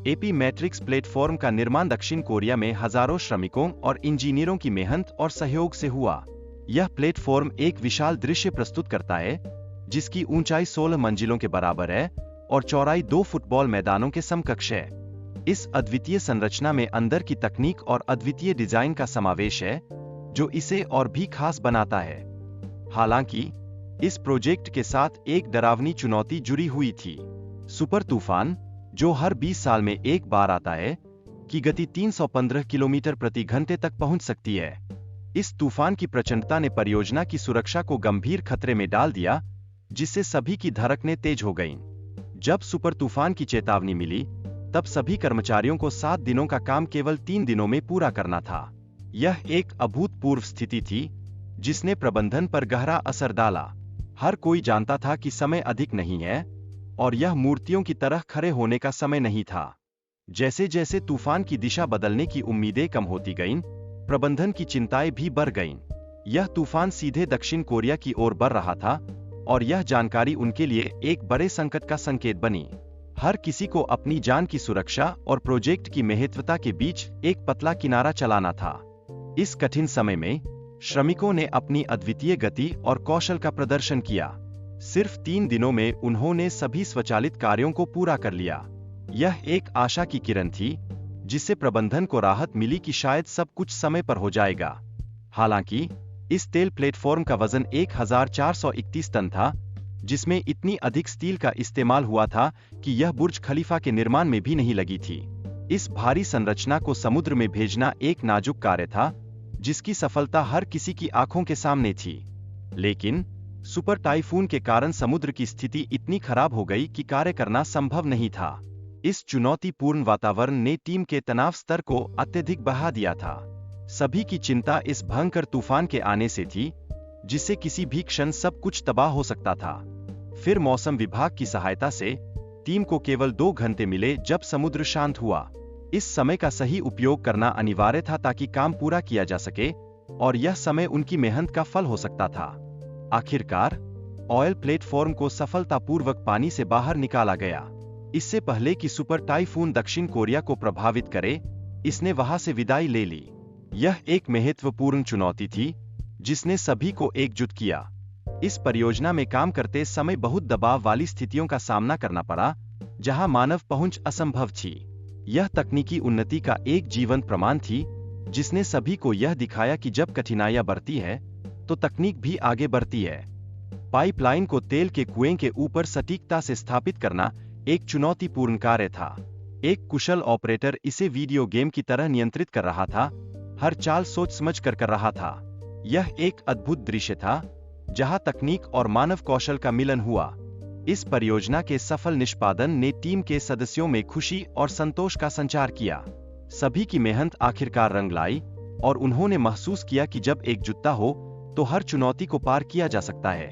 AP matrix platform का निर्माण दक्षिण कोरिया में हजारों श्रमिकों और इंजीनियरों की मेहनत और सहयोग से हुआ। यह प्लेटफॉर्म एक विशाल दृश्य प्रस्तुत करता है, जिसकी ऊंचाई 16 मंजिलों के बराबर है और चौड़ाई 2 फुटबॉल मैदानों के समकक्ष है। इस अद्वितीय संरचना में अंदर की तकनीक और अद्वितीय डिजाइन का समावेश है, जो इसे और भी खास बनाता है। हालांकि इस प्रोजेक्ट के साथ एक डरावनी चुनौती जुड़ी हुई थी। सुपर तूफान, जो हर 20 साल में एक बार आता है, की गति 315 किलोमीटर प्रति घंटे तक पहुंच सकती है। इस तूफान की प्रचंडता ने परियोजना की सुरक्षा को गंभीर खतरे में डाल दिया, जिससे सभी की धड़कनें तेज हो गईं। जब सुपर तूफान की चेतावनी मिली, तब सभी कर्मचारियों को 7 दिनों का काम केवल 3 दिनों में पूरा करना था। यह एक अभूतपूर्व स्थिति थी, जिसने प्रबंधन पर गहरा असर डाला। हर कोई जानता था कि समय अधिक नहीं है, और यह मूर्तियों की तरह खड़े होने का समय नहीं था। जैसे जैसे तूफान की दिशा बदलने की उम्मीदें कम होती गईं, प्रबंधन की चिंताएं भी बढ़ गईं। यह तूफान सीधे दक्षिण कोरिया की ओर बढ़ रहा था, और यह जानकारी उनके लिए एक बड़े संकट का संकेत बनी। हर किसी को अपनी जान की सुरक्षा और प्रोजेक्ट की महत्वता के बीच एक पतला किनारा चलाना था। इस कठिन समय में श्रमिकों ने अपनी अद्वितीय गति और कौशल का प्रदर्शन किया। सिर्फ 3 दिनों में उन्होंने सभी स्वचालित कार्यों को पूरा कर लिया। यह एक आशा की किरण थी, जिससे प्रबंधन को राहत मिली कि शायद सब कुछ समय पर हो जाएगा। हालांकि इस तेल प्लेटफॉर्म का वजन 1431 टन था, जिसमें इतनी अधिक स्टील का इस्तेमाल हुआ था कि यह बुर्ज खलीफा के निर्माण में भी नहीं लगी थी। इस भारी संरचना को समुद्र में भेजना एक नाजुक कार्य था, जिसकी सफलता हर किसी की आंखों के सामने थी। लेकिन सुपर टाइफून के कारण समुद्र की स्थिति इतनी खराब हो गई कि कार्य करना संभव नहीं था। इस चुनौतीपूर्ण वातावरण ने टीम के तनाव स्तर को अत्यधिक बढ़ा दिया था। सभी की चिंता इस भयंकर तूफान के आने से थी, जिससे किसी भी क्षण सब कुछ तबाह हो सकता था। फिर मौसम विभाग की सहायता से टीम को केवल 2 घंटे मिले, जब समुद्र शांत हुआ। इस समय का सही उपयोग करना अनिवार्य था ताकि काम पूरा किया जा सके, और यह समय उनकी मेहनत का फल हो सकता था। आखिरकार ऑयल प्लेटफॉर्म को सफलतापूर्वक पानी से बाहर निकाला गया। इससे पहले कि सुपर टाइफून दक्षिण कोरिया को प्रभावित करे, इसने वहां से विदाई ले ली। यह एक महत्वपूर्ण चुनौती थी, जिसने सभी को एकजुट किया। इस परियोजना में काम करते समय बहुत दबाव वाली स्थितियों का सामना करना पड़ा, जहां मानव पहुंच असंभव थी। यह तकनीकी उन्नति का एक जीवंत प्रमाण थी, जिसने सभी को यह दिखाया कि जब कठिनाइयां बढ़ती है, तो तकनीक भी आगे बढ़ती है। पाइपलाइन को तेल के कुएं के ऊपर सटीकता से स्थापित करना एक चुनौतीपूर्ण कार्य था। एक कुशल ऑपरेटर इसे वीडियो गेम की तरह नियंत्रित कर रहा था, हर चाल सोच समझ कर रहा था। यह एक अद्भुत दृश्य था, जहां तकनीक और मानव कौशल का मिलन हुआ। इस परियोजना के सफल निष्पादन ने टीम के सदस्यों में खुशी और संतोष का संचार किया। सभी की मेहनत आखिरकार रंग लाई, और उन्होंने महसूस किया कि जब एकजुटता हो, तो हर चुनौती को पार किया जा सकता है।